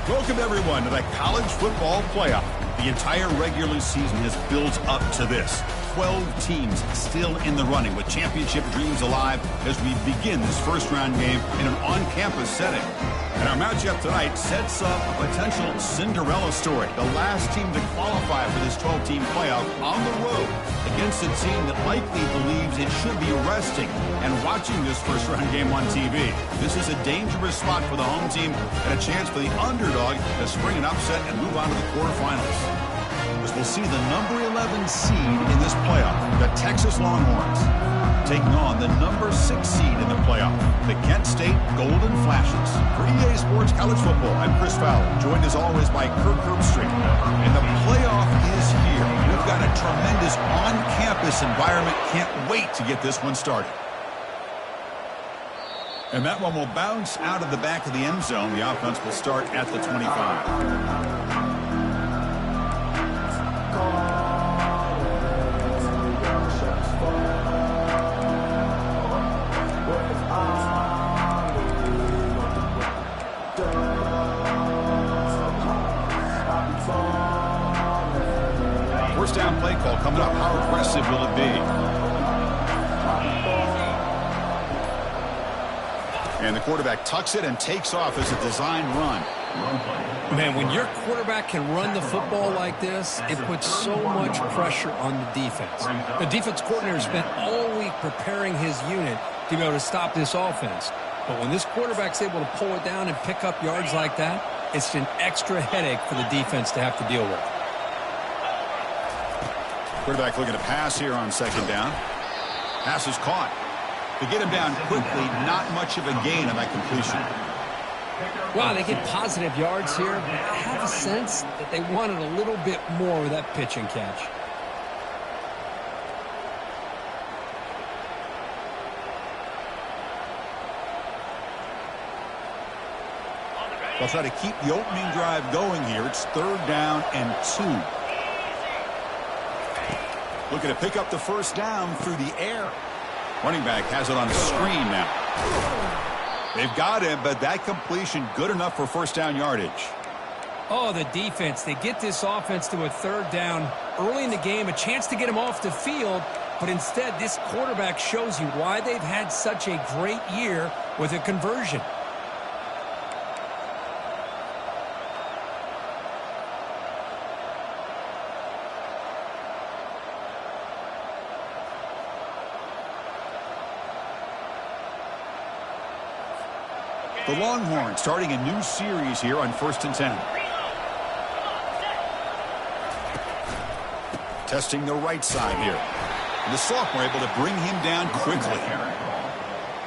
Welcome, everyone, to the College Football Playoff. The entire regular season has built up to this. 12 teams still in the running with championship dreams alive as we begin this first-round game in an on-campus setting. And our matchup tonight sets up a potential Cinderella story. The last team to qualify for this 12-team playoff on the road against a team that likely believes it should be resting and watching this first-round game on TV. This is a dangerous spot for the home team and a chance for the underdog to spring an upset and move on to the quarterfinals. As we'll see the number 11 seed in this playoff, the Texas Longhorns, taking on the number 6 seed in the playoff, the Kent State Golden Flashes. For EA Sports College Football, I'm Chris Fowler, joined as always by Kirk Herbstreit. And the playoff is here. We've got a tremendous on-campus environment. Can't wait to get this one started. And that one will bounce out of the back of the end zone. The offense will start at the 25. First down play call coming up. How aggressive will it be? And the quarterback tucks it and takes off as a design run. Man, when your quarterback can run the football like this, it puts so much pressure on the defense. The defense coordinator spent all week preparing his unit to be able to stop this offense. But when this quarterback's able to pull it down and pick up yards like that, it's an extra headache for the defense to have to deal with. Quarterback looking to pass here on second down. Pass is caught. To get him down quickly, not much of a gain on that completion. Wow, they get positive yards here. I have a sense that they wanted a little bit more with that pitch and catch. They'll try to keep the opening drive going here. It's 3rd down and 2. Looking to pick up the first down through the air. Running back has it on the screen now. They've got him, but that completion good enough for first down yardage. Oh, the defense. They get this offense to a 3rd down early in the game, a chance to get him off the field, but instead this quarterback shows you why they've had such a great year with a conversion. The Longhorns starting a new series here on 1st and 10. Testing the right side here. And the sophomore able to bring him down quickly.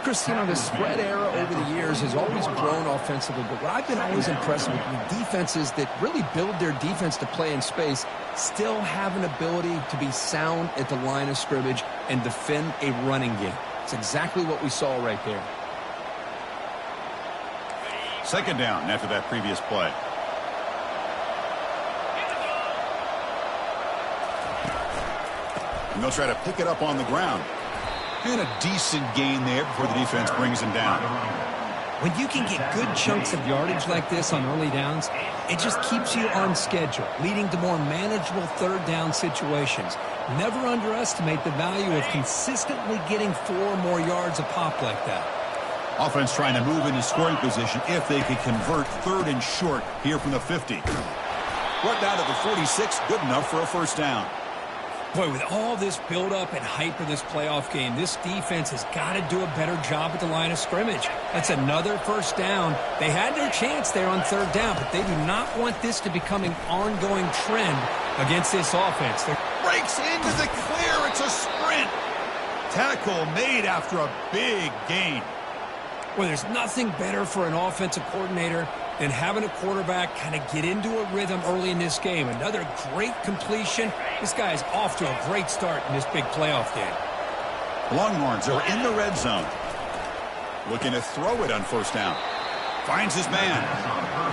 Chris, you know, the spread era over the years has always grown offensively, but what I've been always impressed with defenses that really build their defense to play in space still have an ability to be sound at the line of scrimmage and defend a running game. It's exactly what we saw right there. Second down after that previous play. And they'll try to pick it up on the ground. And a decent gain there before the defense brings him down. When you can get good chunks of yardage like this on early downs, it just keeps you on schedule, leading to more manageable 3rd down situations. Never underestimate the value of consistently getting 4 or more yards a pop like that. Offense trying to move into scoring position if they could convert 3rd and short here from the 50. Run down to the 46, good enough for a first down. Boy, with all this build-up and hype of this playoff game, this defense has got to do a better job at the line of scrimmage. That's another first down. They had their chance there on 3rd down, but they do not want this to become an ongoing trend against this offense. Breaks into the clear. It's a sprint. Tackle made after a big gain. Well, there's nothing better for an offensive coordinator than having a quarterback kind of get into a rhythm early in this game. Another great completion. This guy is off to a great start in this big playoff game. Longhorns are in the red zone. Looking to throw it on first down. Finds his man.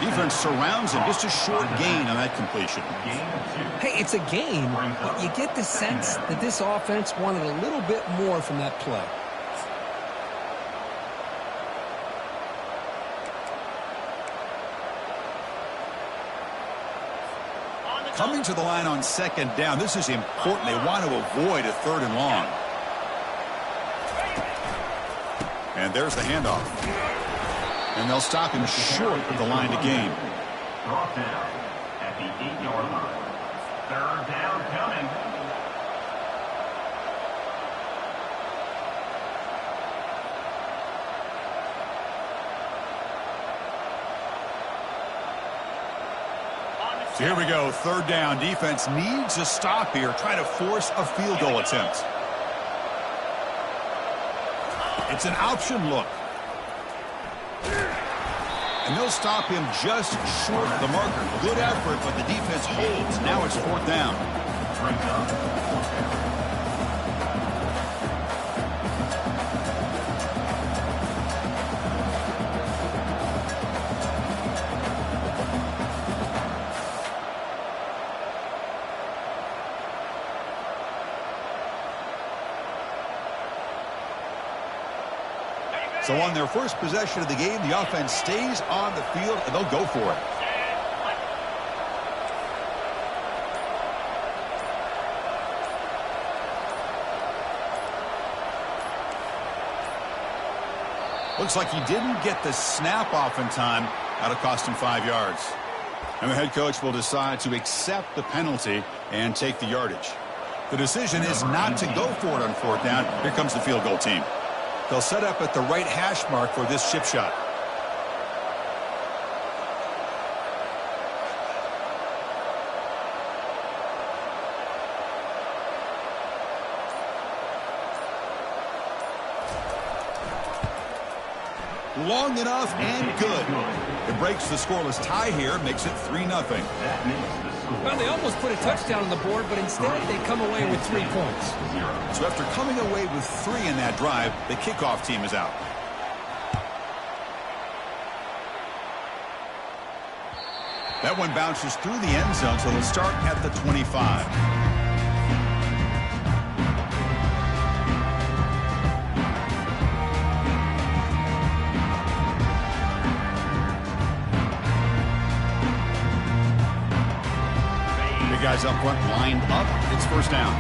Defense surrounds him. Just a short gain on that completion. Hey, it's a gain, but you get the sense that this offense wanted a little bit more from that play. Coming to the line on second down, this is important. They want to avoid a 3rd and long. And there's the handoff. And they'll stop him short of the line to gain. Brought down at the 8-yard line. 3rd down coming. So here we go, 3rd down. Defense needs a stop here. Try to force a field goal attempt. It's an option look. And they'll stop him just short of the marker. Good effort, but the defense holds. Now it's 4th down. So on their first possession of the game, the offense stays on the field, and they'll go for it. Looks like he didn't get the snap off in time. That'll cost him 5 yards. And the head coach will decide to accept the penalty and take the yardage. The decision is not to go for it on 4th down. Here comes the field goal team. They'll set up at the right hash mark for this chip shot. Long enough and good. It breaks the scoreless tie here, makes it 3-0. Well, they almost put a touchdown on the board, but instead they come away with 3 points. So after coming away with 3 in that drive, the kickoff team is out. That one bounces through the end zone, so they'll start at the 25. Guys up front lined up. It's 1st down.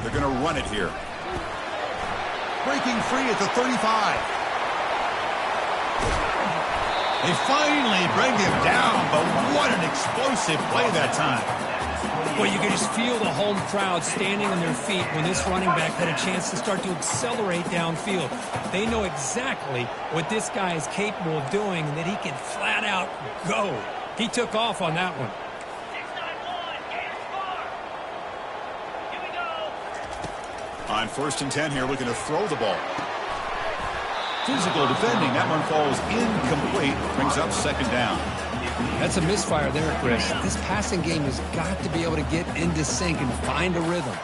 They're going to run it here. Breaking free at the 35. They finally bring him down, but what an explosive play that time. Well, you can just feel the home crowd standing on their feet when this running back had a chance to start to accelerate downfield. They know exactly what this guy is capable of doing and that he can flat out go. He took off on that one. 6-9-1, On 1st and 10 here, looking to throw the ball. Physical defending. That one falls incomplete. Brings up 2nd down. That's a misfire there, Chris. This passing game has got to be able to get into sync and find a rhythm.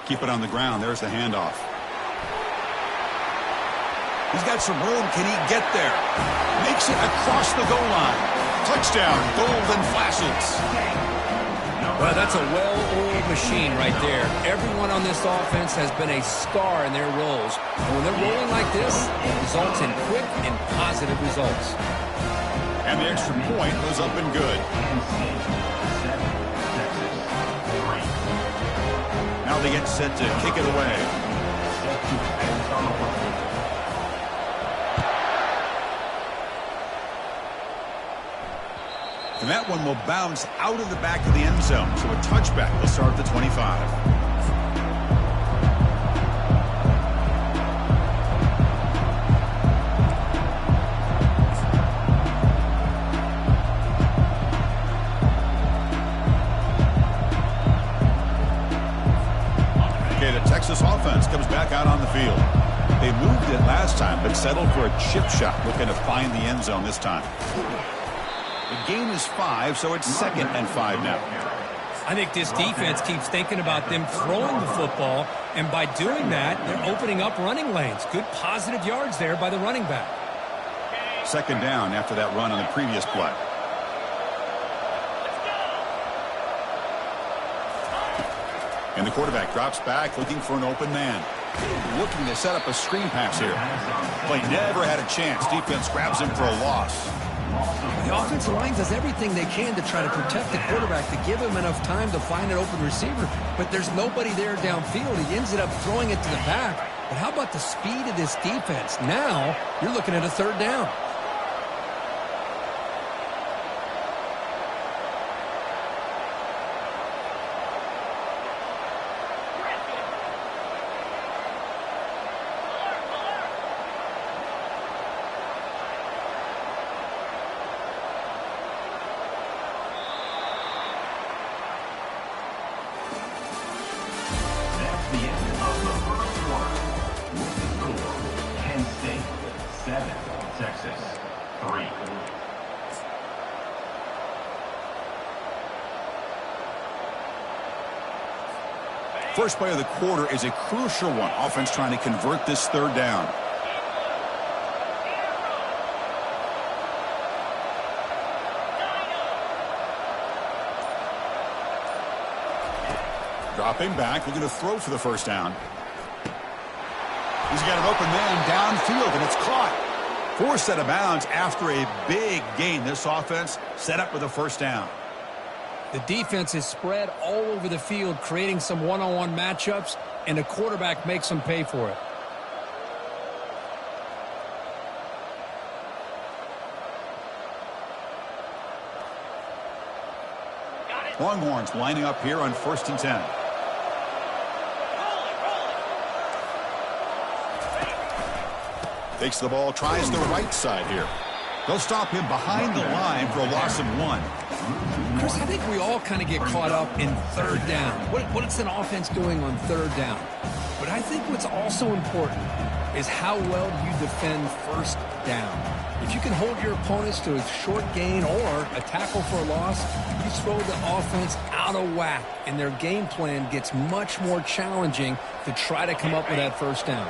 Keep it on the ground. There's the handoff. He's got some room. Can he get there? Makes it across the goal line. Touchdown, Golden Flashes. Well, that's a well-oiled machine right there. Everyone on this offense has been a star in their roles. And when they're rolling like this, it results in quick and positive results. And the extra point goes up and good. Now they get set to kick it away. And that one will bounce out of the back of the end zone. So a touchback will start at the 25. Okay, the Texas offense comes back out on the field. They moved it last time, but settled for a chip shot, looking to find the end zone this time. The gain is 5, so it's 2nd and 5 now. I think this defense keeps thinking about them throwing the football, and by doing that, they're opening up running lanes. Good positive yards there by the running back. 2nd down after that run on the previous play. And the quarterback drops back, looking for an open man. Looking to set up a screen pass here. Play never had a chance. Defense grabs him for a loss. The offensive line does everything they can to try to protect the quarterback, to give him enough time to find an open receiver, but there's nobody there downfield. He ends up throwing it to the back. But how about the speed of this defense? Now you're looking at a third down. First play of the quarter is a crucial one. Offense trying to convert this third down. Dropping back, looking to throw for the first down. He's got an open man downfield, and it's caught. Forced out of bounds after a big gain. This offense set up with a first down. The defense is spread all over the field, creating some one-on-one matchups, and the quarterback makes them pay for it. Longhorns lining up here on 1st and 10. Takes the ball, tries the right side here. They'll stop him behind the line for a loss of 1. Chris, I think we all kind of get caught up in third down. What is an offense doing on third down? But I think what's also important is how well you defend first down. If you can hold your opponents to a short gain or a tackle for a loss, you throw the offense out of whack, and their game plan gets much more challenging to try to come up with that first down.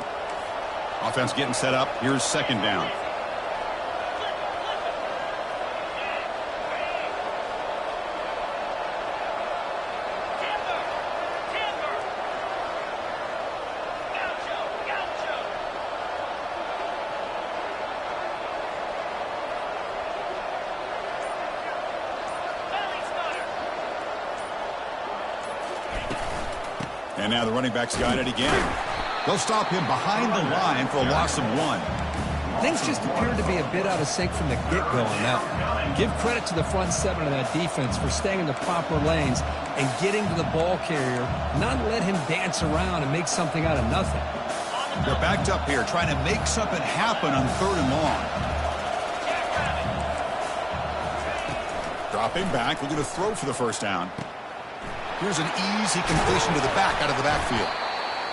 Offense getting set up. Here's second down. And now the running back's got it again. They'll stop him behind the line for a loss of 1. Things just appeared to be a bit out of sync from the get-go on that one. Give credit to the front seven of that defense for staying in the proper lanes and getting to the ball carrier, not let him dance around and make something out of nothing. They're backed up here trying to make something happen on 3rd and long. Dropping back, looking to throw for the first down. Here's an easy completion to the back out of the backfield.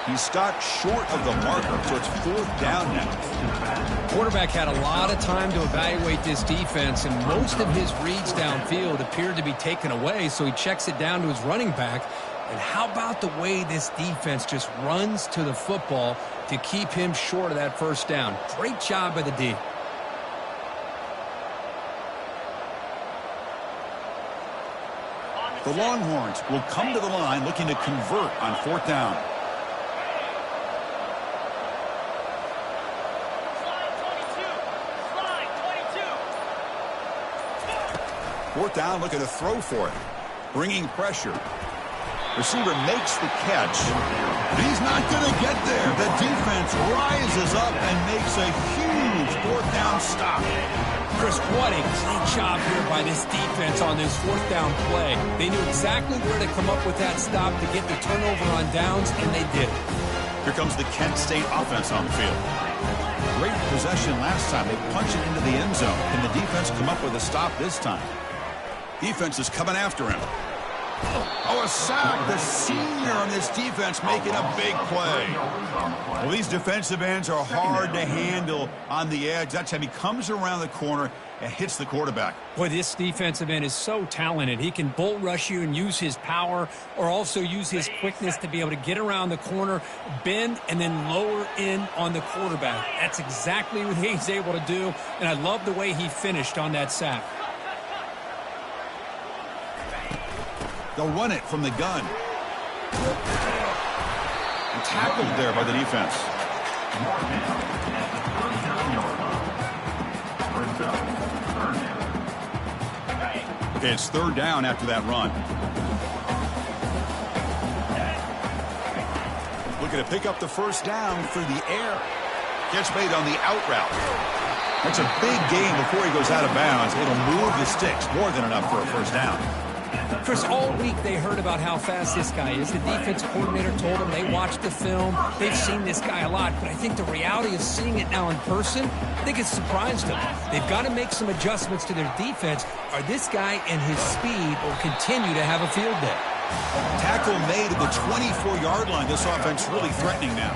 He's stopped short of the marker, so it's 4th down now. Quarterback had a lot of time to evaluate this defense, and most of his reads downfield appeared to be taken away, so he checks it down to his running back. And how about the way this defense just runs to the football to keep him short of that first down? Great job by the D. The Longhorns will come to the line looking to convert on 4th down. Fourth down, looking to throw for it. Bringing pressure. Receiver makes the catch. But he's not going to get there. The defense rises up and makes a huge 4th down stop. Chris, what a great job here by this defense on this 4th down play. They knew exactly where to come up with that stop to get the turnover on downs, and they did. Here comes the Kent State offense on the field. Great possession last time. They punch it into the end zone. Can the defense come up with a stop this time? Defense is coming after him. Oh, a sack. The senior on this defense making a big play. Well, these defensive ends are hard to handle on the edge. That time he comes around the corner and hits the quarterback. Boy, this defensive end is so talented. He can bull rush you and use his power, or also use his quickness to be able to get around the corner, bend, and then lower in on the quarterback. That's exactly what he's able to do, and I love the way he finished on that sack. They'll run it from the gun. And tackled there by the defense. It's third down after that run. Looking to pick up the first down through the air. Catch made on the out route. That's a big gain before he goes out of bounds. It'll move the sticks, more than enough for a first down. Chris, all week they heard about how fast this guy is. The defense coordinator told them they watched the film. They've seen this guy a lot, but I think the reality of seeing it now in person, I think it's surprised them. They've got to make some adjustments to their defense, or this guy and his speed will continue to have a field day. Tackle made at the 24-yard line. This offense really threatening now.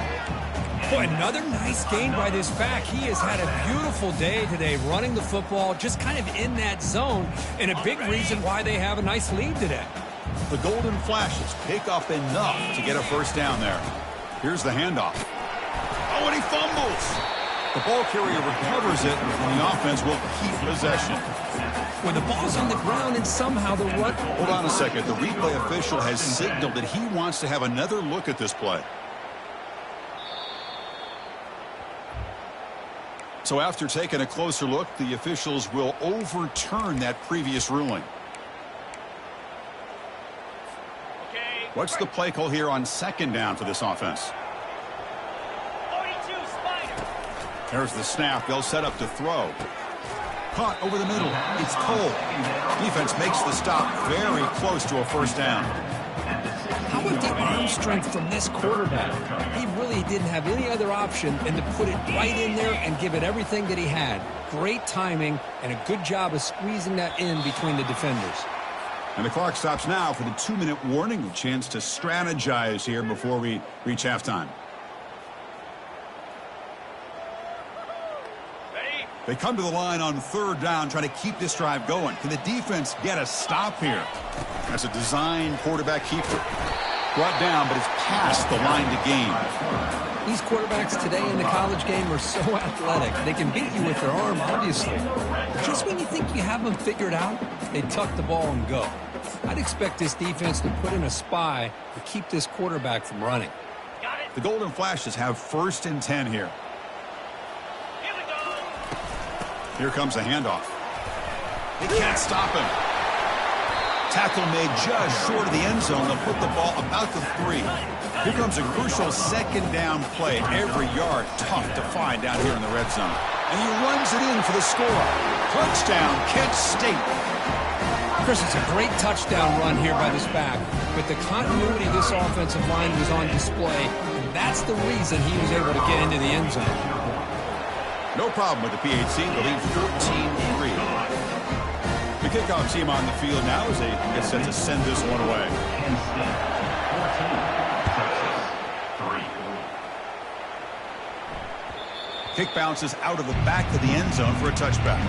Boy, another nice gain by this back. He has had a beautiful day today running the football, just kind of in that zone, and a big reason why they have a nice lead today. The Golden Flashes pick up enough to get a first down there. Here's the handoff. Oh, and he fumbles. The ball carrier recovers it, and the offense will keep possession. When the ball's on the ground and somehow the run... Hold on a second. The replay official has signaled that he wants to have another look at this play. So after taking a closer look, the officials will overturn that previous ruling. What's the play call here on second down for this offense? 42 Spider. There's the snap. They'll set up to throw. Caught over the middle. It's Cole. Defense makes the stop very close to a first down. How about the arm strength from this quarterback? He really didn't have any other option than to put it right in there and give it everything that he had. Great timing and a good job of squeezing that in between the defenders. And the clock stops now for the 2-minute warning. A chance to strategize here before we reach halftime. They come to the line on third down, trying to keep this drive going. Can the defense get a stop here? That's a design quarterback keeper. Brought down, but it's past the line to gain. These quarterbacks today in the college game are so athletic. They can beat you with their arm, obviously. Just when you think you have them figured out, they tuck the ball and go. I'd expect this defense to put in a spy to keep this quarterback from running. The Golden Flashes have 1st and 10 here. Here comes a handoff. They can't stop him. Tackle made just short of the end zone. They'll put the ball about the 3. Here comes a crucial second down play. Every yard tough to find down here in the red zone. And he runs it in for the score. Touchdown, Kent State. Chris, it's a great touchdown run here by this back. But the continuity of this offensive line was on display. And that's the reason he was able to get into the end zone. No problem with the PHC. They lead 14-3. The kickoff team on the field now as they get set to send this one away. Kick bounces out of the back of the end zone for a touchback.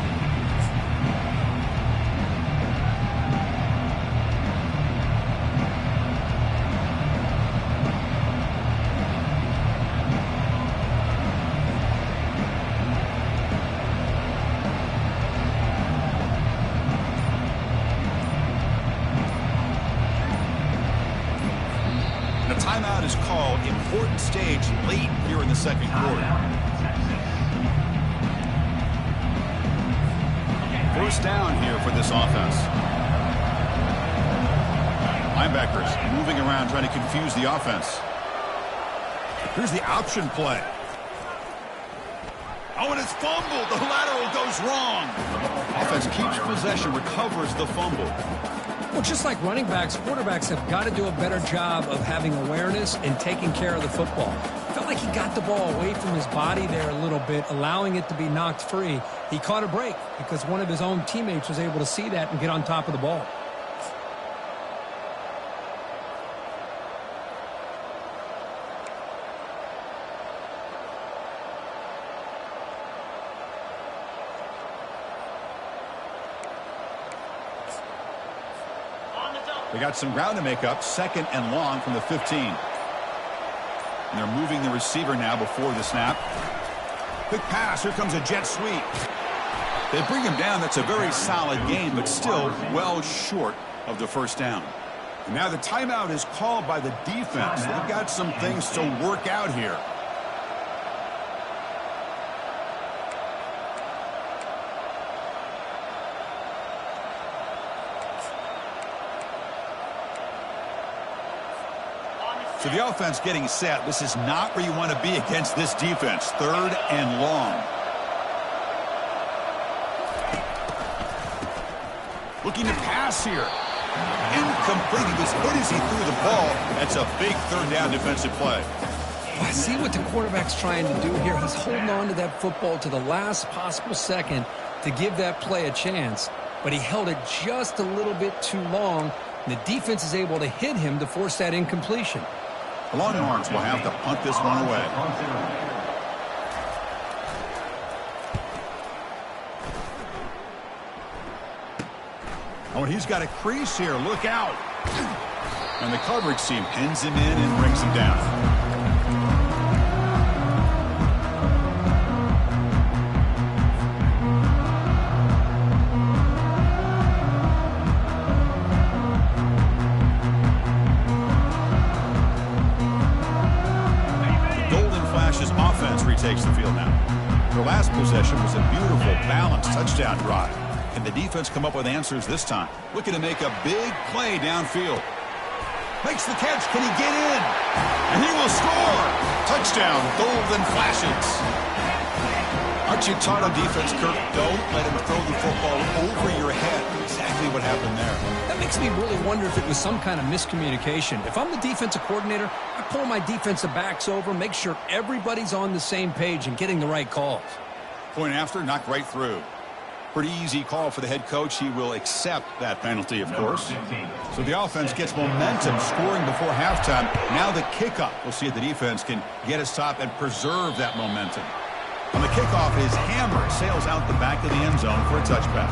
Timeout is called. Important stage late here in the second quarter. First down here for this offense. Linebackers moving around trying to confuse the offense. Here's the option play. Oh, and it's fumbled. The lateral goes wrong. Offense keeps possession, recovers the fumble. Well, just like running backs, quarterbacks have got to do a better job of having awareness and taking care of the football. Felt like he got the ball away from his body there a little bit, allowing it to be knocked free. He caught a break because one of his own teammates was able to see that and get on top of the ball. They got some ground to make up. 2nd and long from the 15. And they're moving the receiver now before the snap. Quick pass. Here comes a jet sweep. They bring him down. That's a very solid gain, but still well short of the first down. And now the timeout is called by the defense. They've got some things to work out here. So the offense getting set. This is not where you want to be against this defense. 3rd and long. Looking to pass here. Incomplete. He was hit as he threw the ball. That's a big 3rd down defensive play. I see what the quarterback's trying to do here. He's holding on to that football to the last possible second to give that play a chance. But he held it just a little bit too long. And the defense is able to hit him to force that incompletion. The Longhorns will have to punt this one away. Oh, and he's got a crease here. Look out. And the coverage team pins him in and brings him down. Takes the field now. Their last possession was a beautiful, balanced touchdown drive. Can the defense come up with answers this time? Looking to make a big play downfield. Makes the catch. Can he get in? And he will score. Touchdown, Golden Flashes. Aren't you taught on defense, Kirk? Don't let him throw the football over your head. Exactly what happened there. That makes me really wonder if it was some kind of miscommunication. If I'm the defensive coordinator, I pull my defensive backs over, make sure everybody's on the same page and getting the right calls. Point after, knocked right through. Pretty easy call for the head coach. He will accept that penalty, of course. So the offense gets momentum, scoring before halftime. Now the kickoff. We'll see if the defense can get a stop and preserve that momentum. On the kickoff, his hammer sails out the back of the end zone for a touchback.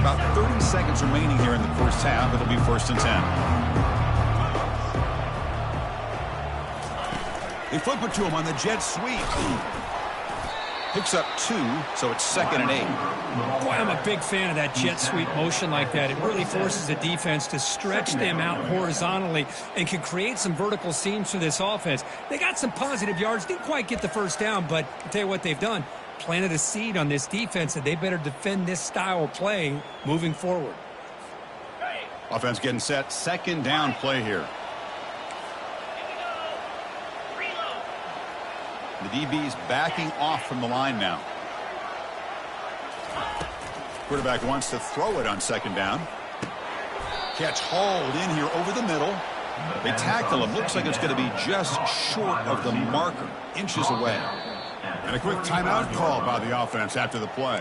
About 30 seconds remaining here in the first half. It'll be 1st and 10. They flip it to him on the jet sweep. Picks up 2, so it's 2nd and 8. Boy, I'm a big fan of that jet sweep motion like that. It really forces the defense to stretch them out horizontally and can create some vertical seams for this offense. They got some positive yards. Didn't quite get the first down, but I'll tell you what they've done. Planted a seed on this defense that they better defend this style of play moving forward. Offense getting set. 2nd down play here. The DB's backing off from the line now. Quarterback wants to throw it on 2nd down. Catch hauled in here over the middle. They tackle him. Looks like it's going to be just short of the marker. Inches away. And a quick timeout call by the offense after the play.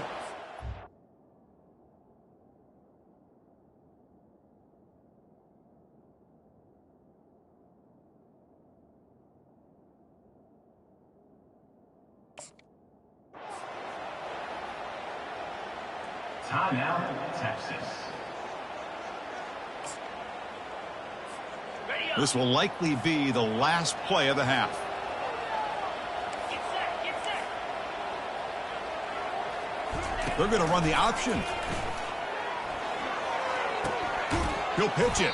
Timeout, Texas. This will likely be the last play of the half. They're going to run the option. He'll pitch it.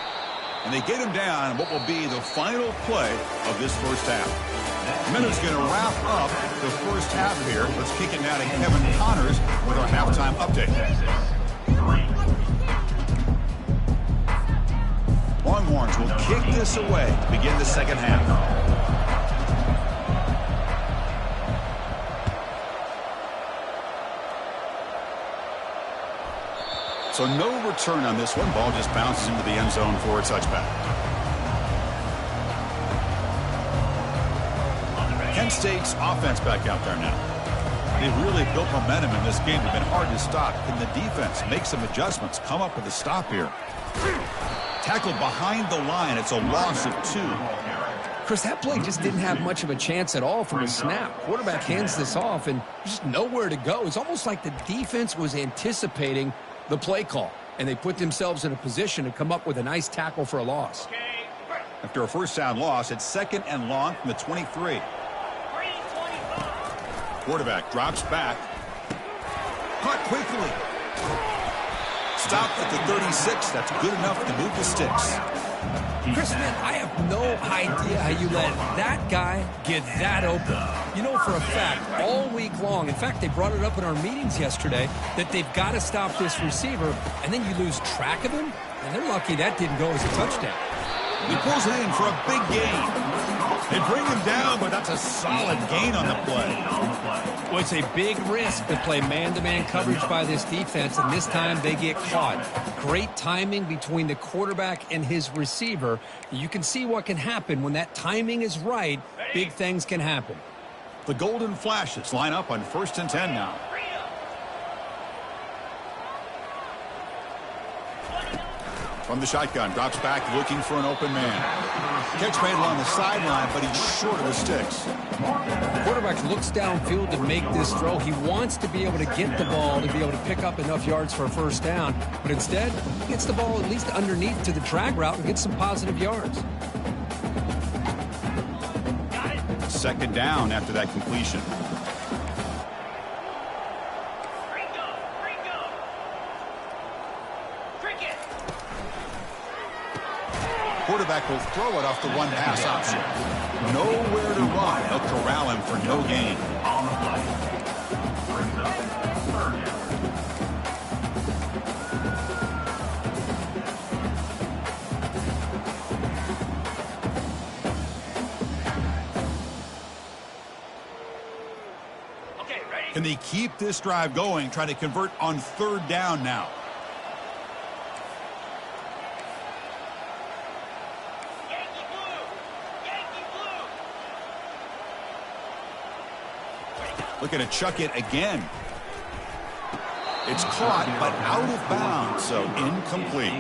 And they get him down in what will be the final play of this first half. Minute's going to wrap up the first half here. Let's kick it now to Kevin Connors with our halftime update. Longhorns will kick this away to begin the second half. So no return on this one. Ball just bounces into the end zone for a touchback. Kent State's offense back out there now. They've really built momentum in this game. They've been hard to stop. Can the defense make some adjustments, come up with a stop here? Tackled behind the line. It's a loss of 2. Chris, that play just didn't have much of a chance at all from a snap. Quarterback hands this off and just nowhere to go. It's almost like the defense was anticipating the play call, and they put themselves in a position to come up with a nice tackle for a loss. After a first down loss, it's 2nd and long from the 23. Quarterback drops back. Caught quickly. Stopped at the 36. That's good enough to move the sticks. Chris, man, I have no idea how you let that guy get that open. You know for a fact, all week long, in fact, they brought it up in our meetings yesterday, that they've got to stop this receiver, and then you lose track of him, and they're lucky that didn't go as a touchdown. He pulls it in for a big gain. They bring him down, but that's a solid gain on the play. Well, it's a big risk to play man-to-man coverage by this defense, and this time they get caught. Great timing between the quarterback and his receiver. You can see what can happen when that timing is right. Big things can happen. The Golden Flashes line up on 1st and 10 now. From the shotgun, drops back looking for an open man. Catch made along the sideline, but he's short of the sticks. The quarterback looks downfield to make this throw. He wants to be able to get the ball to be able to pick up enough yards for a first down, but instead, he gets the ball at least underneath to the drag route and gets some positive yards. 2nd down after that completion. Quarterback will throw it off the one pass option. Nowhere to run. They'll corral him for no gain. On the play. Brings up 3rd down. Okay, ready? Can they keep this drive going, trying to convert on 3rd down now? Looking to chuck it again. It's caught, but out of bounds, so incomplete.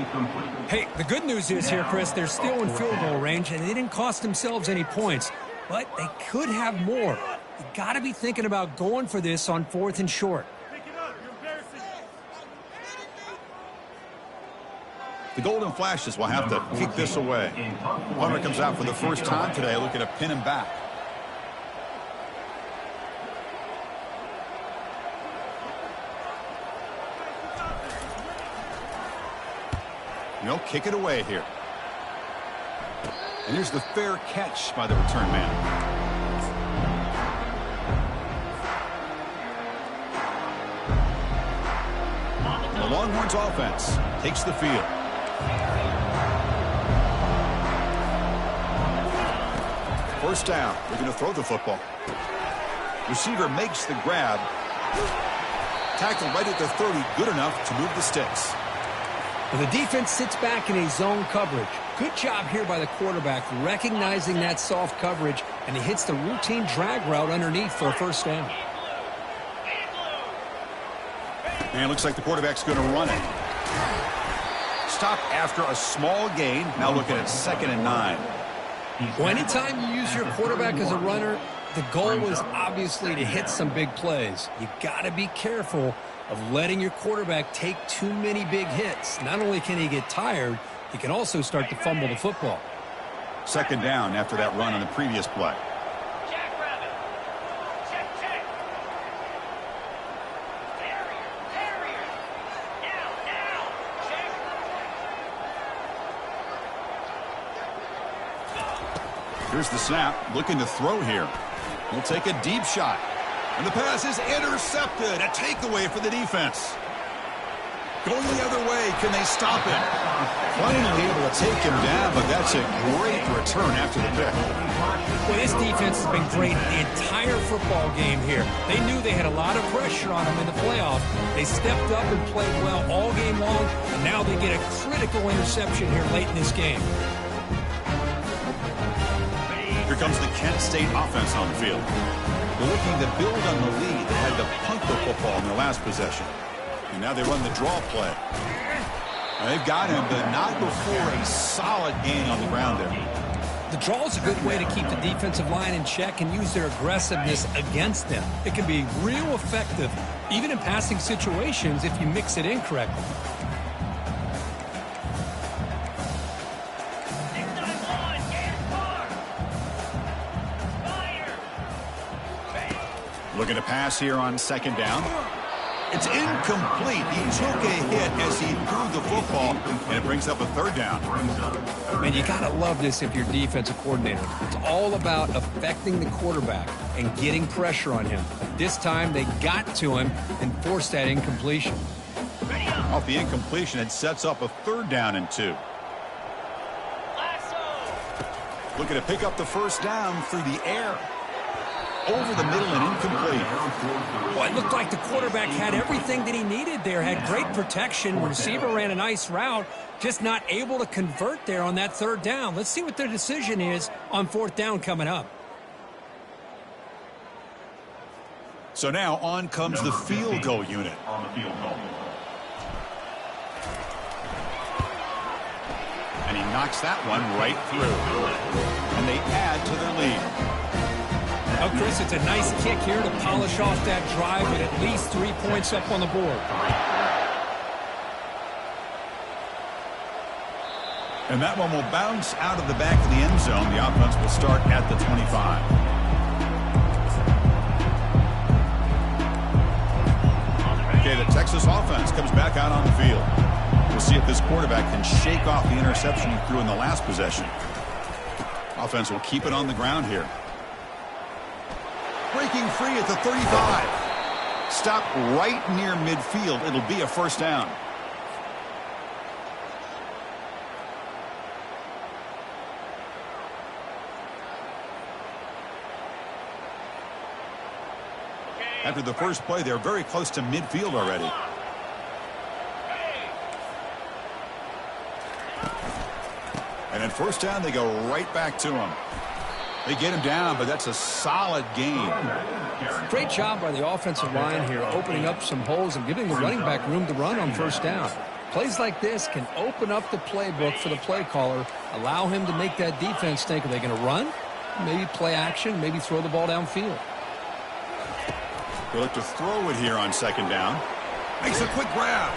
Hey, the good news is here, Chris, they're still in field goal range, and they didn't cost themselves any points, but they could have more. You got to be thinking about going for this on 4th and short. The Golden Flashes will have to kick this away. Hunter comes out for the first time today, looking to pin him back. They'll kick it away here. And here's the fair catch by the return man. The Longhorns offense takes the field. First down. They're going to throw the football. Receiver makes the grab. Tackled right at the 30. Good enough to move the sticks. Well, the defense sits back in a zone coverage. Good job here by the quarterback recognizing that soft coverage, and he hits the routine drag route underneath for a first down. And it looks like the quarterback's going to run it. Stop after a small gain. Now looking at 2nd and 9. Well, anytime you use your quarterback as a runner, the goal is obviously to hit some big plays. You got to be careful of letting your quarterback take too many big hits. Not only can he get tired, he can also start to fumble the football. 2nd down after that run on the previous play. Here's the snap, looking to throw here. He'll take a deep shot. And the pass is intercepted. A takeaway for the defense. Going the other way, can they stop him? Finally able to take him down, but that's a great return after the pick. Well, this defense has been great the entire football game here. They knew they had a lot of pressure on them in the playoff. They stepped up and played well all game long, and now they get a critical interception here late in this game. Here comes the Kent State offense on the field. They're looking to build on the lead. They had to punt the football in their last possession. And now they run the draw play. Now they've got him, but not before a solid gain on the ground there. The draw is a good way to keep the defensive line in check and use their aggressiveness against them. It can be real effective, even in passing situations, if you mix it in correctly. Looking to pass here on second down. It's incomplete. He took a hit as he threw the football, and it brings up a third down. Man, you got to love this if you're defensive coordinator. It's all about affecting the quarterback and getting pressure on him. This time, they got to him and forced that incompletion. Off the incompletion, it sets up a third down and 2. Looking to pick up the first down through the air. Over the middle and incomplete. Well, it looked like the quarterback had everything that he needed there. Had great protection. Receiver ran a nice route. Just not able to convert there on that third down. Let's see what their decision is on fourth down coming up. So now on comes the field goal unit. On the field goal. And he knocks that one right through. And they add to their lead. Oh, Chris, it's a nice kick here to polish off that drive with at least 3 points up on the board. And that one will bounce out of the back of the end zone. The offense will start at the 25. Okay, the Texas offense comes back out on the field. We'll see if this quarterback can shake off the interception he threw in the last possession. Offense will keep it on the ground here. Breaking free at the 35. Stop right near midfield. It'll be a first down. After the first play, they're very close to midfield already. And at first down, they go right back to him. They get him down, but that's a solid gain. Great job by the offensive line here, opening up some holes and giving the running back room to run on first down. Plays like this can open up the playbook for the play caller, allow him to make that defense think, are they going to run? Maybe play action, maybe throw the ball downfield. They look to throw it here on second down. Makes a quick grab.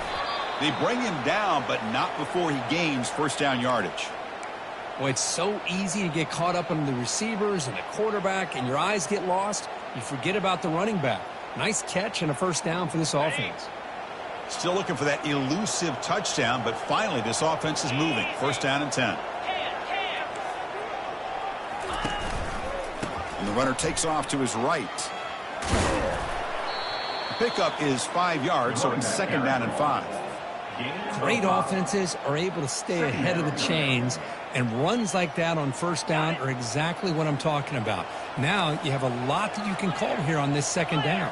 They bring him down, but not before he gains first down yardage. Well, it's so easy to get caught up on the receivers and the quarterback, and your eyes get lost. You forget about the running back. Nice catch and a first down for this offense. Still looking for that elusive touchdown, but finally this offense is moving. First down and 10. And the runner takes off to his right. The pickup is 5 yards, so it's second down and 5. Great offenses are able to stay ahead of the chains, and runs like that on first down are exactly what I'm talking about. Now you have a lot that you can call here on this second down.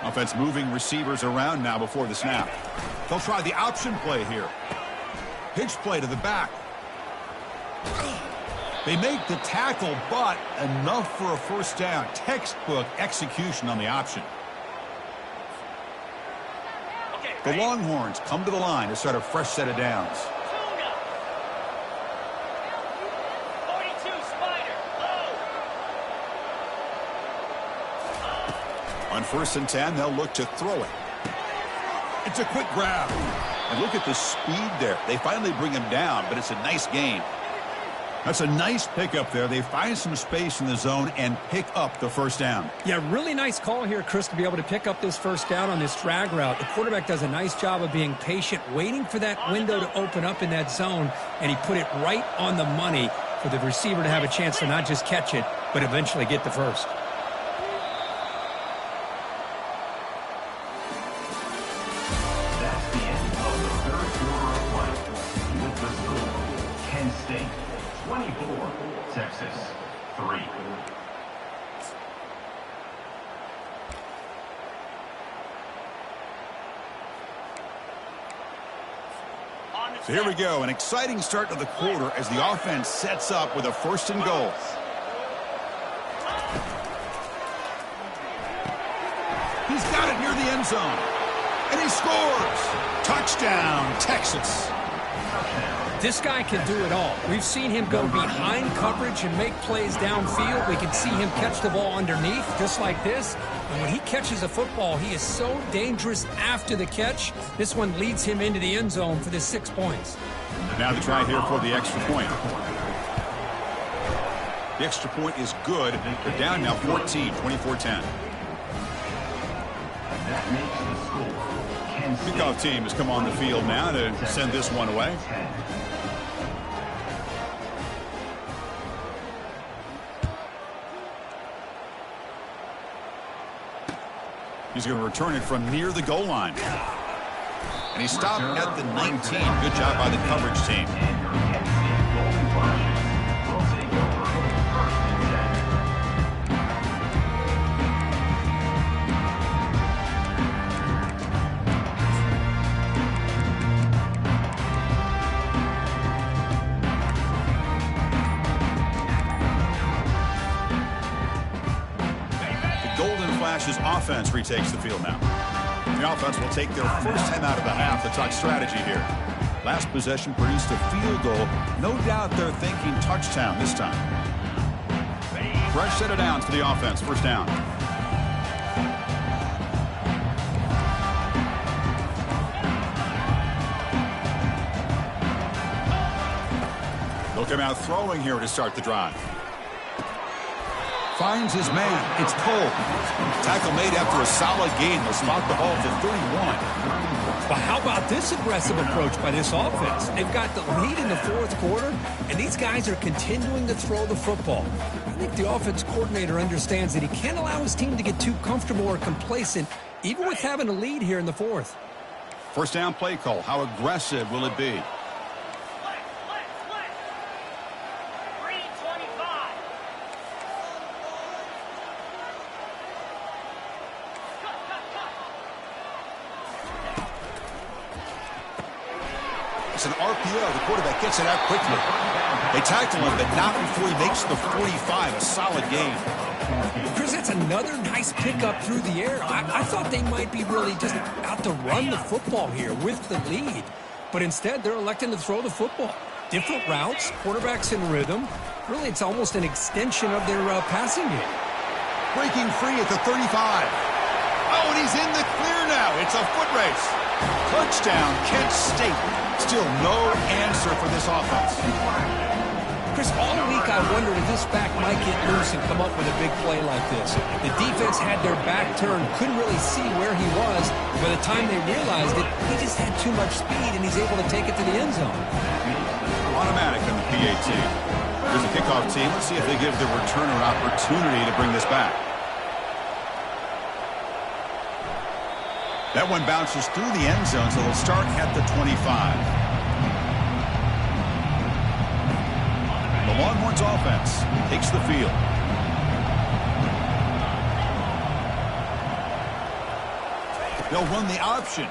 Offense moving receivers around now before the snap. They'll try the option play here. Pitch play to the back. They make the tackle, but enough for a first down. Textbook execution on the option. The Longhorns come to the line to start a fresh set of downs. On first and 10, they'll look to throw it. It's a quick grab. And look at the speed there. They finally bring him down, but it's a nice gain. That's a nice pickup there. They find some space in the zone and pick up the first down. Yeah, really nice call here, Chris, to be able to pick up this first down on this drag route. The quarterback does a nice job of being patient, waiting for that window to open up in that zone, and he put it right on the money for the receiver to have a chance to not just catch it, but eventually get the first. That's the end of the third quarter of play. With the score, Kent State 24, Texas 3. So here we go, an exciting start to the quarter as the offense sets up with a first and goal. He's got it near the end zone. And he scores. Touchdown, Texas. This guy can do it all. We've seen him go behind coverage and make plays downfield. We can see him catch the ball underneath, just like this. And when he catches a football, he is so dangerous after the catch. This one leads him into the end zone for the 6 points. Now the try here for the extra point. The extra point is good. They're down now 14, 24-10. That makes the score. Kansas State. Kickoff team has come on the field now to send this one away. He's going to return it from near the goal line. And he stopped at the 19. Good job by the coverage team. His offense retakes the field now. The offense will take their first time out of the half. The talk strategy here. Last possession produced a field goal. No doubt they're thinking touchdown this time. Fresh set of downs for the offense. First down. They'll come out throwing here to start the drive. Finds his man. It's Cole. Tackle made after a solid gain. They'll spot the ball to 31. But how about this aggressive approach by this offense? They've got the lead in the fourth quarter, and these guys are continuing to throw the football. I think the offense coordinator understands that he can't allow his team to get too comfortable or complacent, even with having a lead here in the fourth. First down play call. How aggressive will it be? It's an RPO. The quarterback gets it out quickly. They tackle him, but not before he makes the 45. A solid gain. Chris, that's another nice pickup through the air. I thought they might be really just out to run the football here with the lead. But instead, they're electing to throw the football. Different routes, quarterbacks in rhythm. Really, it's almost an extension of their passing game. Breaking free at the 35. Oh, and he's in the clear now. It's a foot race. Touchdown, Kent State. Still no answer for this offense. Chris, all week I wondered if this back might get loose and come up with a big play like this. The defense had their back turned, couldn't really see where he was. By the time they realized it, he just had too much speed, and he's able to take it to the end zone. Automatic on the PAT. There's a kickoff team. Let's see if they give the returner an opportunity to bring this back. That one bounces through the end zone, so they'll start at the 25. The Longhorns offense takes the field. They'll run the option.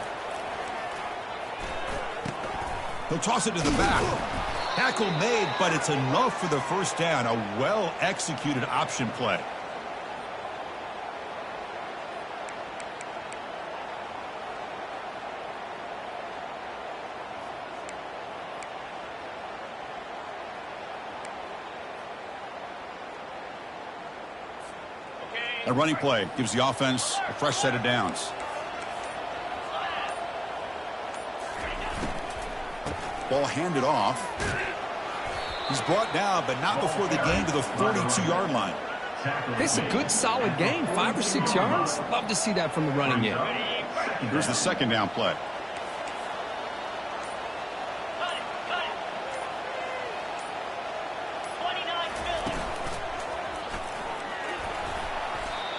They'll toss it to the back. Tackle made, but it's enough for the first down. A well-executed option play. A running play gives the offense a fresh set of downs. Ball handed off. He's brought down, but not before the gain to the 42-yard line. It's a good, solid gain, 5 or 6 yards. Love to see that from the running game. Here's the second down play.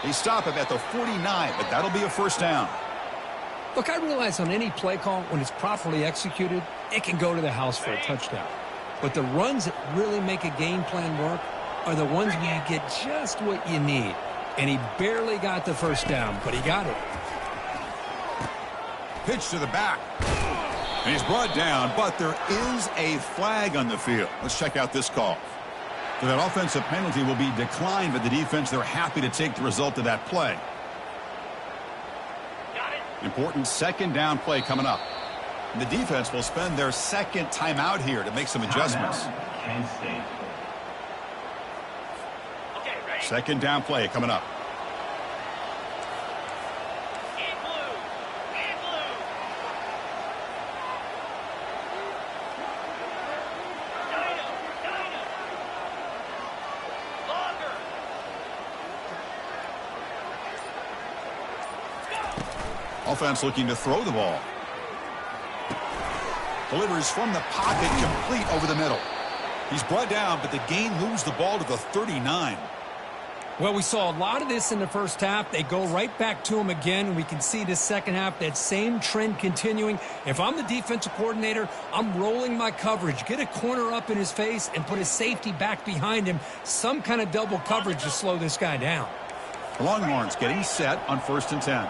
They stop him at the 49, but that'll be a first down. Look, I realize on any play call, when it's properly executed, it can go to the house for a touchdown. But the runs that really make a game plan work are the ones where you get just what you need. And he barely got the first down, but he got it. Pitch to the back. And he's brought down, but there is a flag on the field. Let's check out this call. So that offensive penalty will be declined by the defense. They're happy to take the result of that play. Important second down play coming up. And the defense will spend their second timeout here to make some adjustments. Kent State. Second down play coming up. Offense looking to throw the ball. Delivers from the pocket, complete over the middle. He's brought down, but the gain moves the ball to the 39. Well, we saw a lot of this in the first half. They go right back to him again, and we can see this second half, that same trend continuing. If I'm the defensive coordinator, I'm rolling my coverage. Get a corner up in his face and put a safety back behind him. Some kind of double coverage to slow this guy down. The Longhorns getting set on 1st and 10.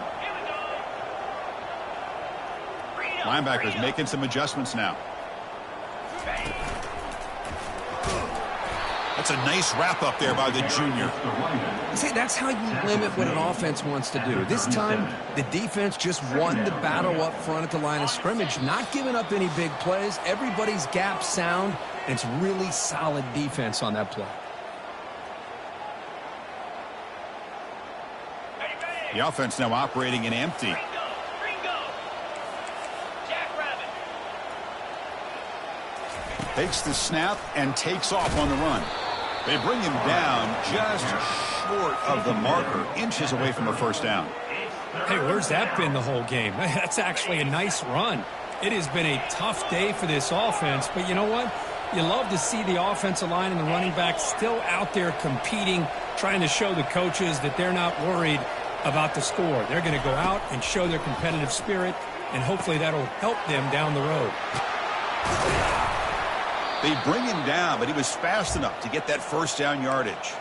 Linebackers making some adjustments now. That's a nice wrap up there by the junior. See, that's how you limit what an offense wants to do. This time, the defense just won the battle up front at the line of scrimmage, not giving up any big plays. Everybody's gap sound, and it's really solid defense on that play. The offense now operating in empty. Takes the snap and takes off on the run. They bring him down just short of the marker, inches away from a first down. Hey, where's that been the whole game? That's actually a nice run. It has been a tough day for this offense, but you know what? You love to see the offensive line and the running back still out there competing, trying to show the coaches that they're not worried about the score. They're going to go out and show their competitive spirit, and hopefully that'll help them down the road. They bring him down, but he was fast enough to get that first down yardage.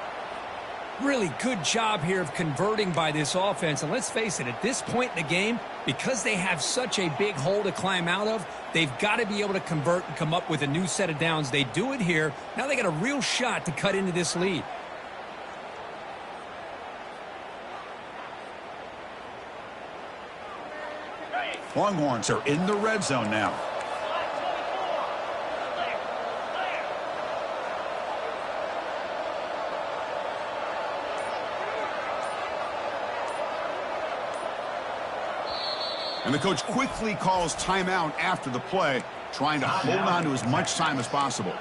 Really good job here of converting by this offense. And let's face it, at this point in the game, because they have such a big hole to climb out of, they've got to be able to convert and come up with a new set of downs. They do it here. Now they got a real shot to cut into this lead. Longhorns are in the red zone now. And the coach quickly calls timeout after the play, trying to hold on to as much time as possible.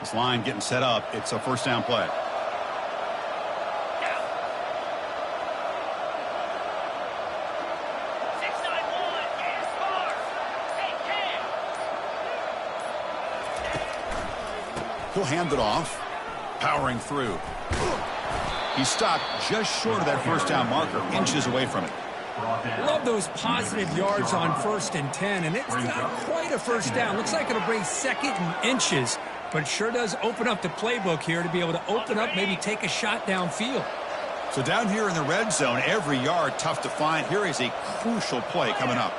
This line getting set up. It's a first down play. He'll hand it off, powering through. He stopped just short of that first down marker, inches away from it. Love those positive yards on 1st and 10, and it's not quite a first down. Looks like it'll bring second and inches, but it sure does open up the playbook here to be able to open up, maybe take a shot downfield. So down here in the red zone, every yard tough to find. Here is a crucial play coming up.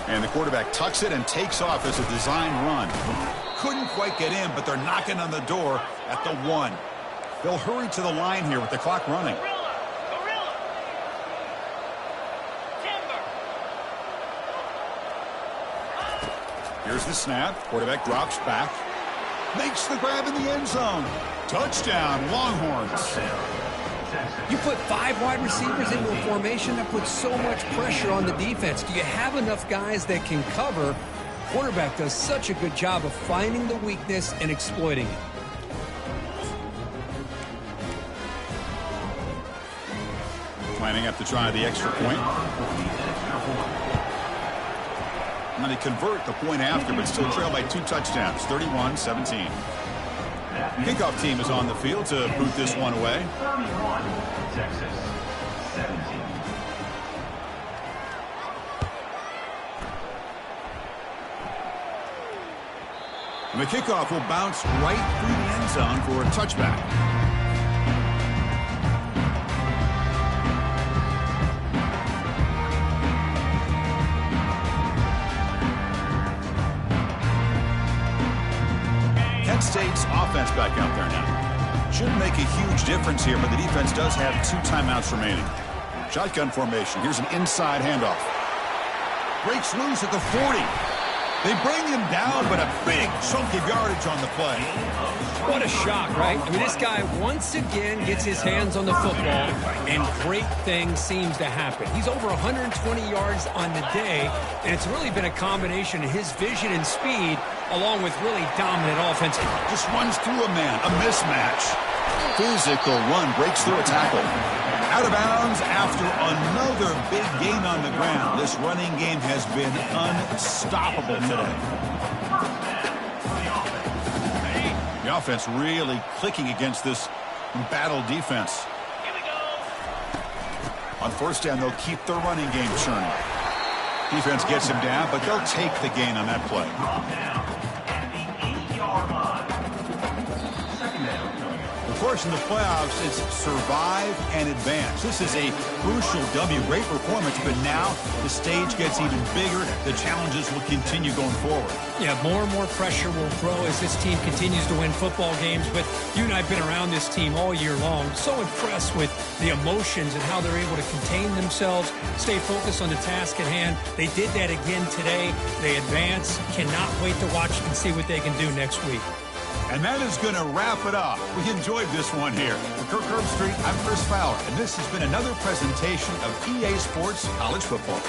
And the quarterback tucks it and takes off as a design run. Couldn't quite get in, but they're knocking on the door at the 1. They'll hurry to the line here with the clock running. Here's the snap. Quarterback drops back. Makes the grab in the end zone. Touchdown, Longhorns. You put 5 wide receivers into a formation that puts so much pressure on the defense. Do you have enough guys that can cover? Quarterback does such a good job of finding the weakness and exploiting it. Lining up to try the extra point. And then they convert the point after, but still trail by 2 touchdowns, 31-17. Kickoff team is on the field to boot this one away. 31, Texas, 17. And the kickoff will bounce right through the end zone for a touchback. Penn State's offense back out there now. Shouldn't make a huge difference here, but the defense does have 2 timeouts remaining. Shotgun formation. Here's an inside handoff. Breaks loose at the 40. They bring him down, but a big chunk of yardage on the play. What a shock, right? I mean, this guy once again gets his hands on the football, and great things seems to happen. He's over 120 yards on the day, and it's really been a combination of his vision and speed, along with really dominant offense. Just runs through a man, a mismatch. Physical run, breaks through a tackle. Out of bounds after another big gain on the ground. This running game has been unstoppable today. The offense really clicking against this embattled defense. On first down, they'll keep their running game churning. Defense gets him down, but they'll take the gain on that play. Of course, in the playoffs, it's survive and advance. This is a crucial W. Great performance, but now the stage gets even bigger. The challenges will continue going forward. Yeah, more and more pressure will grow as this team continues to win football games. But you and I have been around this team all year long. So impressed with the emotions and how they're able to contain themselves, stay focused on the task at hand. They did that again today. They advance. Cannot wait to watch and see what they can do next week. And that is going to wrap it up. We enjoyed this one here. For Kirk Herbstreit, I'm Chris Fowler, and this has been another presentation of EA Sports College Football.